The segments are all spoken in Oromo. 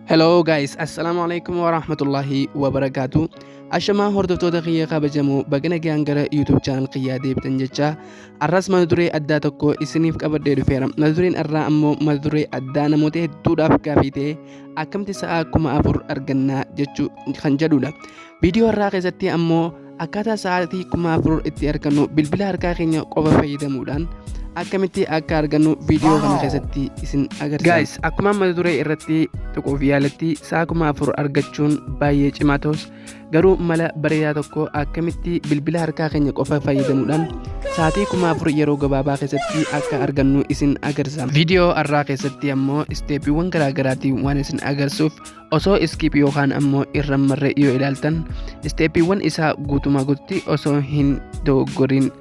Hello guys, Assalamualaikum warahmatullahi wabarakatuh. Ashama hordoftoota kiyya kabajamoo bagana gaan gara YouTube channel kiyyaa deebitan jecha arras mata duree addaa tokko isiniif qabadhee dhufeera. Mata dureen irraa ammoo mata duree addaa namoota hedduudhaaf gaafii ta'e akkamitti sa'a 4,000 argannaa jechuu kan jedhudha. Viidiyoo irraa keessatti ammoo akkaataa sa'aatii 4,000 itti argannu bilbila harkaa keenya qofa fayyadamuudhaan akkamitti akka argannu viidiyoo kana keessatti isin agarsiisa. Guys, akkuma mata duree irratti tuquuf yaalatti sa'a 4,000 argachuun baay'ee cimaa ta'us garuu mala bareedaa tokko akkamitti bilbila harkaa keenya qofa fayyadamuudhaan sa'aatii 4,000 yeroo gabaabaa keessatti akka argannu isin agarsiisa. Viidiyoo irraa keessatti ammoo isteepiiwwan garaagaraatiin waan isin agarsiisuuf osoo iskiip yookaan ammoo irra marree yoo ilaaltan isteepiiwwan isaa guutumaa guutti osoo hin dogoggorin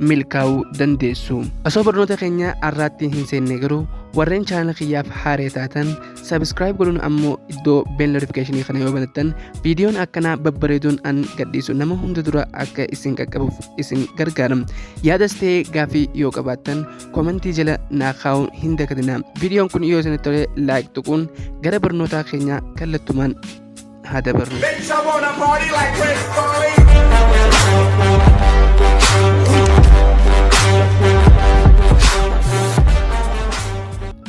milkaa'uu dandeessu. Osoo barnoota keenya irratti hin seenne garuu warreen chaanal kiyyaaf haaree taatan subscribe godhuun ammoo iddoo bell notification kana yoo banattan viidiyoon akkanaa babbareeduun an gadhiisu nama hunda dura akka isin qaqqabuuf isin gargaara. Yaadas ta'ee gaafii yoo qabaattan komentii jala naa kaa'uun hin dagatinaa. Viidiyoon kun yoo isinitti tole like tuquun gara barnoota keenya kallattumaan haa dabarru.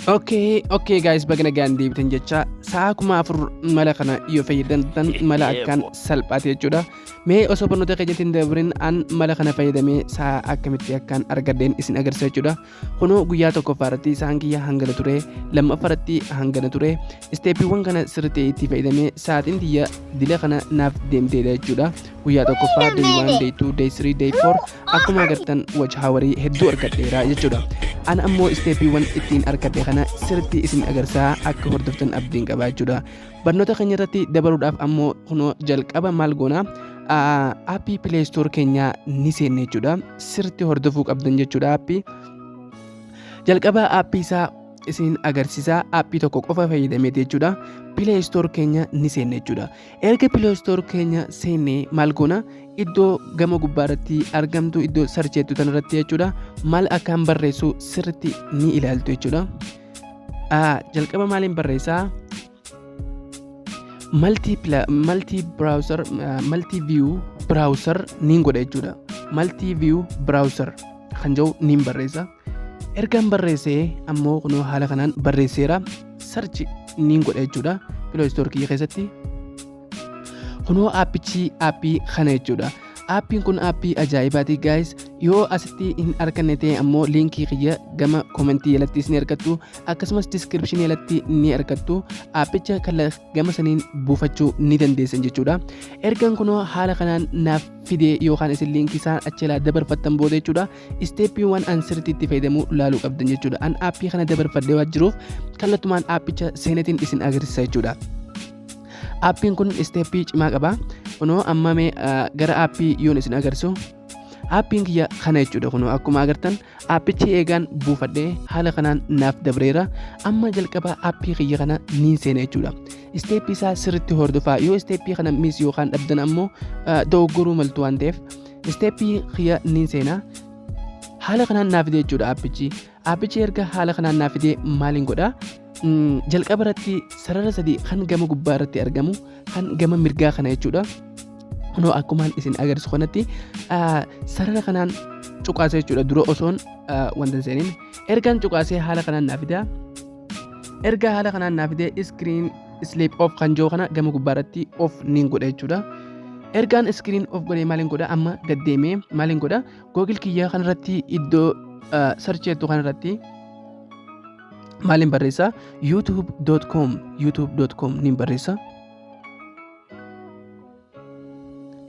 Okay guys, bagana gaan deebitan jecha sa'a 4,000 mala kana yoo fayyadamtan mala akkaan salphaate jechuudha. Mee osoo barnoota keenyatti hin dabrin an mala kana fayyadamee sa'a akkamitti akkaan argadheen isin agarsiisa jechuudha. Kunoo guyyaa tokkoffaarratti sa'aan kiyya hangana ture, lammaffaarratti hangana ture. Isteepiiwwan kana sirriitti itti fayyadamee sa'aatiin kiyya dila kana naaf deemteedha jechuudha. Guyyaa tokkoffaa day 1, day 2, day 3, day 4 akkuma agartan watch haawarii hedduu argadheera jechuudha. An ammoo isteepiiwwan ittiin argadhe kana sirriitti isin agarsiisaa akka hordoftan abdiin qabaa jechuudha. Barnoota keenya irratti dabaluudhaaf ammoo kunoo jalqaba maal goona aappii Play Store keenya ni seenne jechuudha. Sirriitti hordofuu qabdan jechuudha. Jalqaba aappii isaa isin agarsiisaa. Aappii tokko qofa fayyadameeti jechuudha. Play Store keenya ni seenne jechuudha. Erga Play Store keenya seenne maal goona iddoo gama gubbaarratti argamtu iddoo sarcheettu tanarratti jechuudha. Maal akkaan barreessu sirriitti ni ilaaltu jechuudha. Jalqaba maaliin barreessaa multi view browser niin godha jechuudha. Multi view browser kan jedhu niin barreessa. Ergaan barreessee ammoo kunoo haala kanaan barreesseera sarchi niin godha jechuudha. Play Store kiyya keessatti kunoo aappichi aappii kana jechuudha. Aappiin kun aappii ajaa'ibaati guys. Yoo asitti hin arganne ta'e ammoo liinkii kiyya gama komentii jalatti ni argattu, akkasumas description jalatti ni argattu. Aappicha gama saniin buufachuu ni dandeessan jechuudha. Ergaan kunoo haala kanaan naaf fidee yookaan isin liinkii isaa achilaa dabarfattan booda jechuudha. Isteeppiiwwan an sirriitti itti fayyadamuu laaluu qabdan jechuudha. An aappii kana dabarfadhee waan jiruuf kallattumaan aappicha seenetiin isin agarsiisa jechuudha. Aappiin kun isteeppii cimaa qaba. Kunoo amma mee gara aappii yoon isin agarsiisu. Aappiin kiyya kana jechuudha. Kunoo akkuma agartan aappichi eegaan buufadhee haala kanaan naaf dabreera. Amma jalqaba aappii kiyya kana niin seena jechuudha. Isteeppii isaa sirriitti hordofaa. Yoo isteeppii kana miis yookaan dhabdan ammoo dogoggoruu maltu waan ta'eef isteeppii kiyya niin seena. Haala kanaan naaf fidee jechuudha aappichi. Aappichi erga haala kanaan naaf fidee maaliin godhaa? Jalqaba irratti sarara sadii kan gama gubbaa irratti argamu kan gama mirgaa kana jechuudha. Kunoo akkumaan isin agarsiisu kanatti sarara kanaan cuqaasee jechuudha dura osoon wanta seeniin. Ergaan cuqaasee haala kanaan naaf fidaa. Erga haala kanaan naaf fidee screen sleep off kan jiru kana gama gubbaa irratti off niin godha jechuudha. Ergaan screen off godhee maaliin godha amma gaddeemee maaliin godha Google kiyya kanarratti iddoo sarcheettu kanarratti maaliin barreessa youtube.com niin barreessa.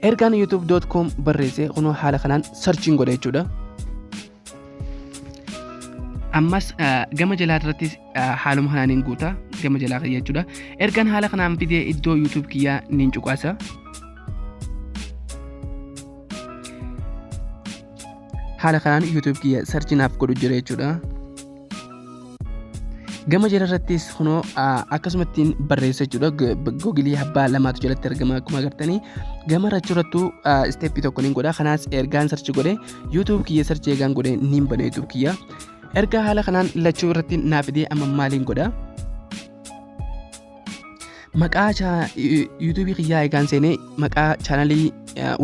Ergaan youtube.com barreesse kunoo haala kanaan sarchiin godha jechuudha. Ammas gama jalaa irratti haaluma kanaaniin guuta gama jalaa kiyya jechuudha. Ergaan haala kanaan fidee iddoo youtube kiyyaa niin cuqaasa. Haala kanaan youtube kiyya sarchinaaf godhu jira jechuudha. Gama jala irrattis kunoo akkasumattiin barreessa jechuudha. Googilii abbaa lamaatu jalatti argama akkuma agartanii. Gama irrattu isteeppii tokko niin godha. Kanaas ergaan sarchi godhe youtube kiyya sarchi eegaan godhe niin bana youtube kiyya. Ergaa haala kanaan lachuu irratti naaf fidee amma maaliin godha? maqaa yuutuubii kiyyaa eegaan seenee maqaa chaanalii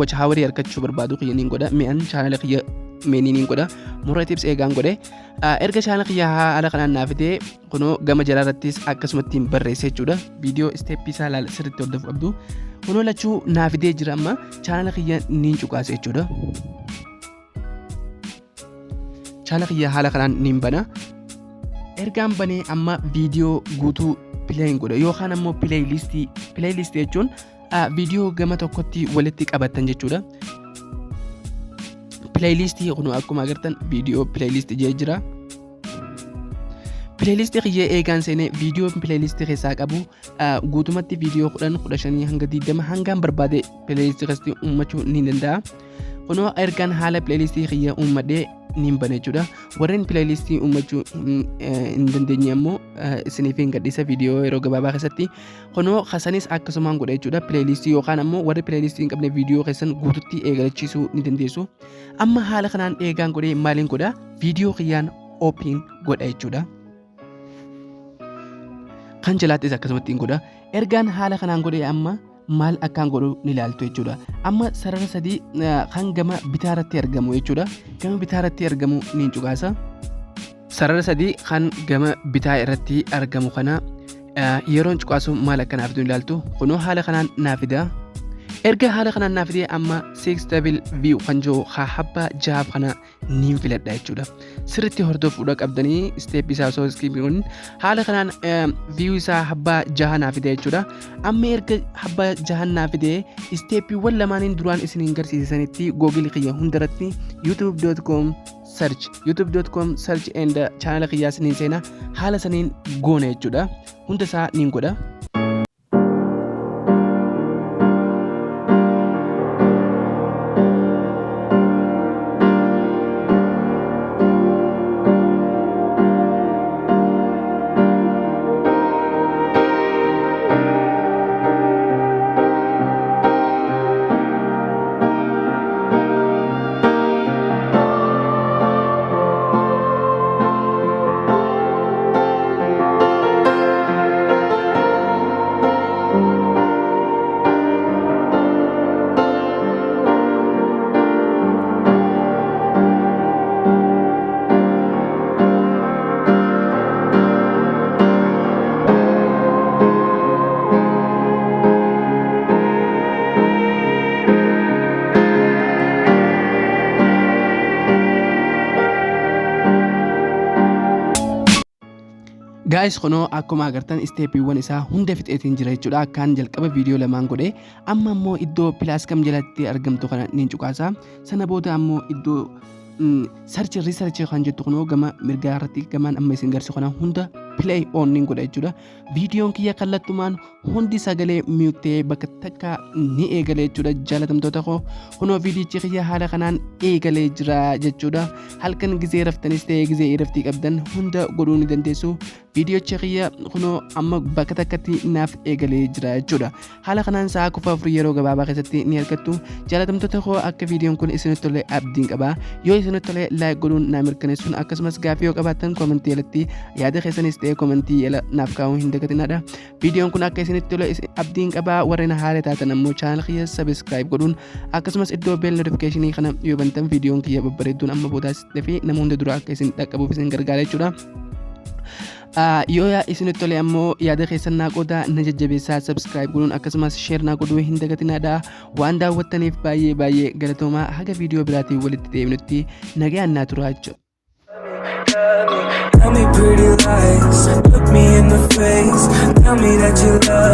wachaawarii argachuu barbaadu kiyyaniin godha mi'an chaanala kiyya meeniin godha murra tips eegaan godhe erga chaanala kiyyaa haala kanaan naafitee kunoo gama jalaarrattis akkasumatti barreessee jechuudha viidiyoo isteeppii isaa laala sirriitti hordofuu qabdu kunoo lachuu naafitee jira amma chaanala kiyya niin cuqaase jechuudha chaanala kiyya haala kanaan niin bana ergaan banee amma viidiyoo guutuu pileeyin godha yookaan ammoo pileeylistii jechuun viidiyoo gama tokkotti walitti qabatan jechuudha pileeylistii kun akkuma agartan viidiyoo pileeylistii jee jira pileeylistii kiyya eegaan seenee viidiyoo pileeylistii keessaa qabu guutumatti viidiyoo 15 hanga 20 hangaan barbaade pileeylistii keessatti uumachuu ni danda'a kunoo ergaan haala pileeylistii kiyya uummadhee niin bane jechuudha warreen pileeylistii uumachuu hin dandeenye ammoo isiniif hin gadhiisa viidiyoo yeroo gabaabaa keessatti kunoo kasanis akkasumaan godha jechuudha pileeylistii yookaan ammoo warri pileeylistii hin qabne viidiyoo keessan guututti eegalachiisuu ni dandeessu amma haala kanaan eegaan godhee maaliin godha viidiyoo kiyyaan opiin godha jechuudha kan jalaattis akkasumatti hin godha ergaan haala kanaan godhee amma maal akkaan godhu ni ilaaltu jechuudha amma sarara sadii kan gama bitaarratti argamu jechuudha gama bitaarratti argamu niin cuqaasa sarara sadii kan gama bitaa irratti argamu kana yeroon cuqaasu maal akka naafiduu ni ilaaltu kunoo haala kanaan naafida erga haala kanaan naafidee amma 6 double view kan jiru habba jahaaf kana niin filadha jechuudha sirriitti hordofuudha qabdanii steep isaa osoo skipiin haala kanaan view isaa habba jaha naafidee jechuudha amma erga habba jaha naafidee steepiiwwan lamaaniin duraan isiniin garsiisanitti googilii kiyya hundarratti youtube.com search and channel kiyyaa isiniin seena haala saniin goona jechuudha hunda isaa niin godha guys kunoo akkuma agartan steepiiwwan isaa hunda fixeetiin jira jechuudha akkaan jalqaba viidiyoo lamaan godhe amma ammoo iddoo pilaas kam jalatti argamtu kana niin cuqaasa sana booda ammoo iddoo search research kan jettu kunoo gama mirgaa irratti gamaan amma isin garsiisu kana hunda play on niin godha jechuudha viidiyoon kiyya kallattumaan hundi sagalee mutee bakka takka ni eegalee jechuudha jaalatamtoota koo kunoo viidiyichi kiyya haala kanaan eegalee jira jechuudha halkan gizee raftanis ta'ee gizee iraftii qabdan hunda godhuu ni dandeessu viidiyochi kiyya kunoo amma bakka takkatti naaf eegalee jira jechuudha haala kanaan sa'a kufa afur yeroo gabaabaa keessatti ni argattu jaalatamtoota koo akka viidiyoon kun isinitti tolee abdiin qaba yoo isinitti tolee laayik godhuun naa mirkaneessuun akkasumas gaaffii yoo qabaattan koomentii jalatti yaada keessanis ta'ee koomentii jala naaf kaa'uun hin dagatinadha viidiyoon kun akka isinitti tolee abdiin qaba warreen haala taatan ammoo chaanal kiyya subscribe godhuun akkasumas iddoo bell notificationii kana yoo bantan viidiyoon kiyya babbareedduun amma boodaas dafee nama hunda dura akka isin dhaqqabuuf isin gargaara jechuudha yoo isinitti tolee ammoo yaada keessan naa qooda na jajjabeessaa subscribe godhuun akkasumas share naa godhuu hin dagatinadha waan daawwattaniif baay'ee galatoomaa haga viidiyoo biraatiin walitti deebinutti nagayaan naa turaa jechuudha. Tell me pretty lies, look me in the face. Tell me that you love